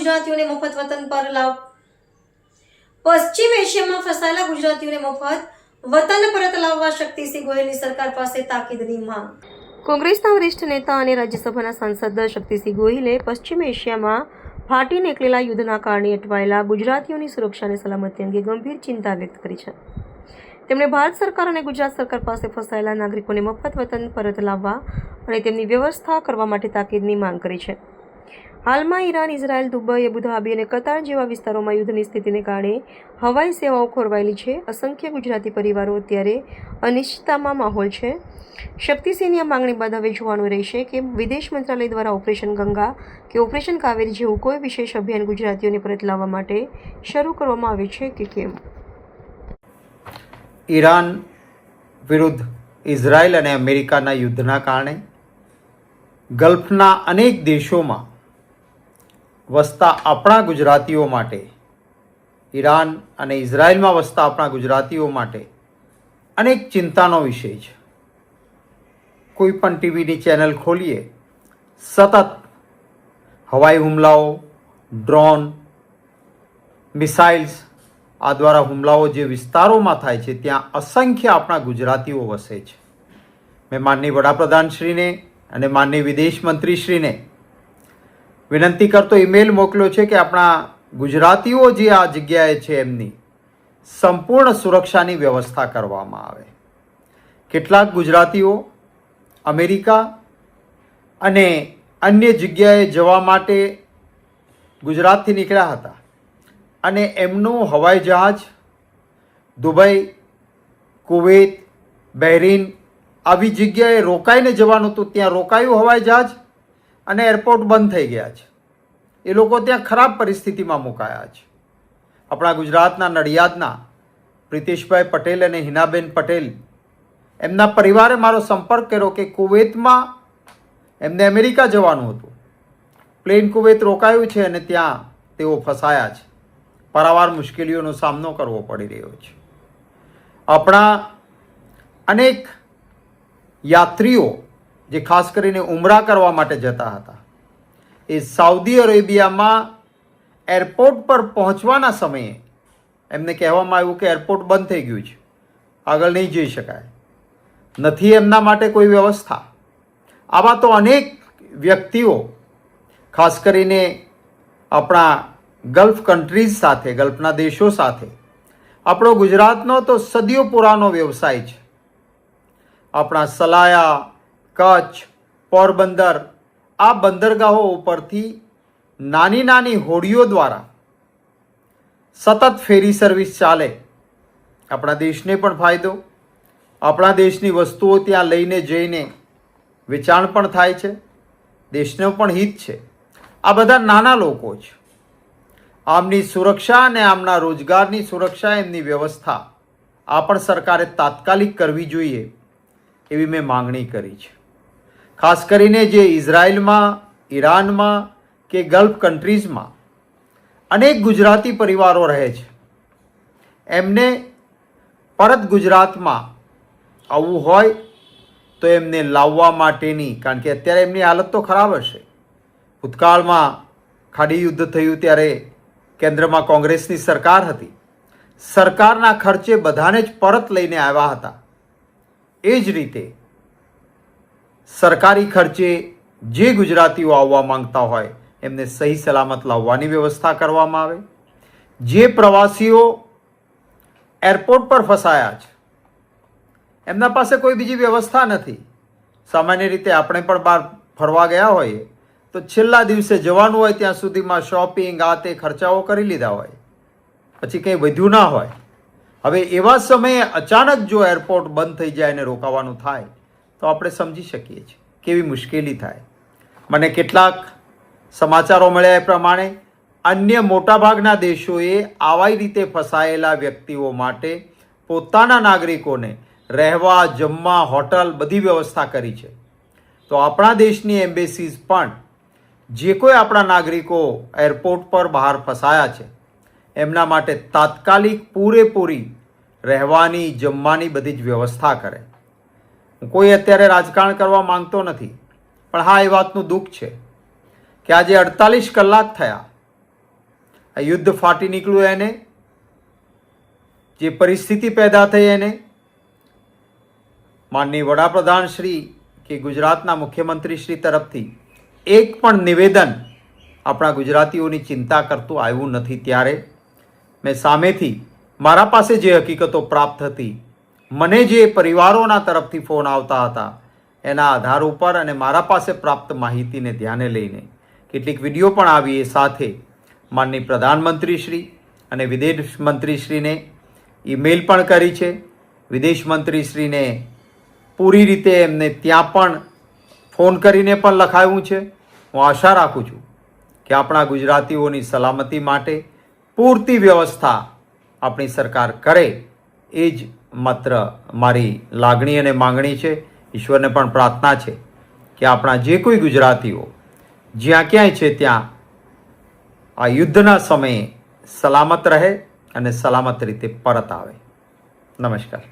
ગુજરાતીઓને મફત વતન પર લાવ. પશ્ચિમ એશિયામાં ફસાયેલા ગુજરાતીઓને મફત વતન પરત લાવવા શક્તિસિંહ ગોહિલની સરકાર પાસે તાકીદની માંગ. કોંગ્રેસના વરિષ્ઠ નેતા અને રાજ્યસભાના સાંસદ શક્તિસિંહ ગોહિલે પશ્ચિમ એશિયામાં ફાટી નીકળેલા યુદ્ધના કારણે અટવાયેલા ગુજરાતીઓની સુરક્ષા અને સલામતી અંગે ગંભીર ચિંતા વ્યક્ત કરી છે. તેમણે ભારત સરકાર અને ગુજરાત સરકાર પાસે ફસાયેલા નાગરિકોને મફત વતન પરત લાવવા અને તેમની વ્યવસ્થા કરવા માટે તાકીદની માંગ કરી છે. હાલમાં ઈરાન, ઇઝરાયલ, દુબઈ, અબુધાબી અને કતાર જેવા વિસ્તારોમાં યુદ્ધની સ્થિતિને કારણે હવાઈ સેવાઓ ખોરવાયેલી છે. અસંખ્ય ગુજરાતી પરિવારો અત્યારે અનિશ્ચિતતામાં માહોલ છે. શક્તિસિંહની આ માંગણી બાદ હવે જોવાનું રહેશે કે વિદેશ મંત્રાલય દ્વારા ઓપરેશન ગંગા કે ઓપરેશન કાવેરી જેવું કોઈ વિશેષ અભિયાન ગુજરાતીઓને પરત લાવવા માટે શરૂ કરવામાં આવે છે કે કેમ. ઈરાન વિરુદ્ધ ઇઝરાયલ અને અમેરિકાના યુદ્ધના કારણે ગલ્ફના અનેક દેશોમાં વસતા આપણા ગુજરાતીઓ માટે, ઈરાન અને ઇઝરાયલમાં વસતા આપણા ગુજરાતીઓ માટે અનેક ચિંતાનો વિષય છે. કોઈ પણ ટીવીની ચેનલ ખોલીએ, સતત હવાઈ હુમલાઓ, ડ્રોન, મિસાઇલ્સ આ દ્વારા હુમલાઓ જે વિસ્તારોમાં થાય છે ત્યાં અસંખ્ય આપણા ગુજરાતીઓ વસે છે. મેં માનનીય વડાપ્રધાનશ્રીને અને માનનીય વિદેશ મંત્રીશ્રીને વિનંતી કરતો ઈમેલ મોકલ્યો છે કે આપણા ગુજરાતીઓ જે આ જગ્યાએ છે એમની સંપૂર્ણ સુરક્ષાની વ્યવસ્થા કરવામાં આવે. કેટલાક ગુજરાતીઓ અમેરિકા અને અન્ય જગ્યાએ જવા માટે ગુજરાતથી નીકળ્યા હતા અને એમનું હવાઈ જહાજ દુબઈ, કુવૈત, બહેરીન આવી જગ્યાએ રોકાઈને જવાનું હતું. ત્યાં રોકાયું હવાઈ જહાજ અને એરપોર્ટ બંધ થઈ ગયા છે. એ લોકો ત્યાં ખરાબ પરિસ્થિતિમાં મુકાયા છે. આપણા ગુજરાતના નડિયાદના પ્રિતેશભાઈ પટેલ અને હિનાબેન પટેલ, એમના પરિવારે મારો સંપર્ક કર્યો કે કુવૈતમાં એમને અમેરિકા જવાનું હતું, પ્લેન કુવૈત રોકાયું છે અને ત્યાં તેઓ ફસાયા છે. પારાવાર મુશ્કેલીઓનો સામનો કરવો પડી રહ્યો છે. આપણા અનેક યાત્રીઓ જે ખાસ કરીને ઉમરા કરવા માટે જતા હતા, એ સાઉદી અરેબિયામાં એરપોર્ટ પર પહોંચવાના સમયે એમને કહેવામાં આવ્યું કે એરપોર્ટ બંધ થઈ ગયું છે, આગળ નહીં જઈ શકાય, નથી એમના માટે કોઈ વ્યવસ્થા. આવા તો અનેક વ્યક્તિઓ ખાસ કરીને આપણા ગલ્ફ કન્ટ્રીઝ સાથે, ગલ્ફના દેશો સાથે આપણો ગુજરાતનો તો સદીઓ પુરાનો વ્યવસાય છે. આપણા સલાયા, કચ્છ, પોરબંદર આ બંદરગાહો ઉપરથી નાની નાની હોડીઓ દ્વારા સતત ફેરી સર્વિસ ચાલે. આપણા દેશને પણ ફાયદો, આપણા દેશની વસ્તુઓ ત્યાં લઈને જઈને વેચાણ પણ થાય છે, દેશનો પણ હિત છે. આ બધા નાના લોકો છે. આમની સુરક્ષા અને આમના રોજગારની સુરક્ષા, એમની વ્યવસ્થા આ પણ સરકારે તાત્કાલિક કરવી જોઈએ એવી મેં માંગણી કરી છે. ખાસ કરીને જે ઇઝરાયલમાં, ઈરાનમાં કે ગલ્ફ કન્ટ્રીઝમાં અનેક ગુજરાતી પરિવારો રહે છે, એમને પરત ગુજરાતમાં આવવું હોય તો એમને લાવવા માટેની, કારણ કે અત્યારે એમની હાલત તો ખરાબ હશે. ભૂતકાળમાં ખાડી યુદ્ધ થયું ત્યારે કેન્દ્રમાં કોંગ્રેસની સરકાર હતી, સરકારના ખર્ચે બધાને જ પરત લઈને આવ્યા હતા. એ જ રીતે સરકારી ખર્ચે જે ગુજરાતીઓ આવવા માંગતા હોય એમને સહી સલામત લાવવાની વ્યવસ્થા કરવામાં આવે. જે પ્રવાસીઓ એરપોર્ટ પર ફસાયા છે, એમના પાસે કોઈ બીજી વ્યવસ્થા નથી. સામાન્ય રીતે આપણે પણ બહાર ફરવા ગયા હોઈએ તો છેલ્લા દિવસે જવાનું હોય ત્યાં સુધીમાં શોપિંગ આ તે ખર્ચાઓ કરી લીધા હોય, પછી કંઈ વધ્યું ના હોય. હવે એવા સમયે અચાનક જો એરપોર્ટ બંધ થઈ જાય અને રોકાવાનું થાય તો આપણે સમજી શકીએ છીએ કેવી મુશ્કેલી થાય. મને કેટલાક સમાચારો મળ્યા એ પ્રમાણે અન્ય મોટાભાગના દેશોએ આવા રીતે ફસાયેલા વ્યક્તિઓ માટે પોતાના નાગરિકોને રહેવા, જમવા, હોટલ બધી વ્યવસ્થા કરી છે. તો આપણા દેશની એમ્બેસીઝ પણ જે કોઈ આપણા નાગરિકો એરપોર્ટ પર બહાર ફસાયા છે એમના માટે તાત્કાલિક પૂરેપૂરી રહેવાની, જમવાની બધી જ વ્યવસ્થા કરે. હું કોઈ અત્યારે રાજકારણ કરવા માંગતો નથી, પણ હા, એ વાતનું દુઃખ છે કે આજે 48 કલાક થયા આ યુદ્ધ ફાટી નીકળ્યું એને, જે પરિસ્થિતિ પેદા થઈ એને માનનીય વડાપ્રધાન શ્રી કે ગુજરાતના મુખ્યમંત્રી શ્રી તરફથી એક પણ નિવેદન આપણા ગુજરાતીઓની ચિંતા કરતું આવ્યું નથી. ત્યારે મેં સામેથી મારા પાસે જે હકીકતો પ્રાપ્ત હતી, મને જે પરિવારોના તરફથી ફોન આવતા હતા, એના આધાર ઉપર અને મારા પાસે પ્રાપ્ત માહિતીને ધ્યાને લઈને કેટલીક વિડીયો પણ આવી. એ સાથે માનનીય પ્રધાનમંત્રી શ્રી અને વિદેશ મંત્રીશ્રીને ઈમેલ પણ કરી છે. વિદેશ મંત્રીશ્રીને પૂરી રીતે એમને ત્યાં પણ ફોન કરીને પણ લખાયું છે. હું આશા રાખું છું કે આપણા ગુજરાતીઓની સલામતી માટે પૂરતી વ્યવસ્થા આપણી સરકાર કરે, એ જ માત્ર મારી લાગણી અને માંગણી છે. ઈશ્વરને પણ પ્રાર્થના છે કે આપણા જે કોઈ ગુજરાતીઓ જ્યાં ક્યાંય છે ત્યાં આ યુદ્ધના સમયે સલામત રહે અને સલામત રીતે પરત આવે. નમસ્કાર.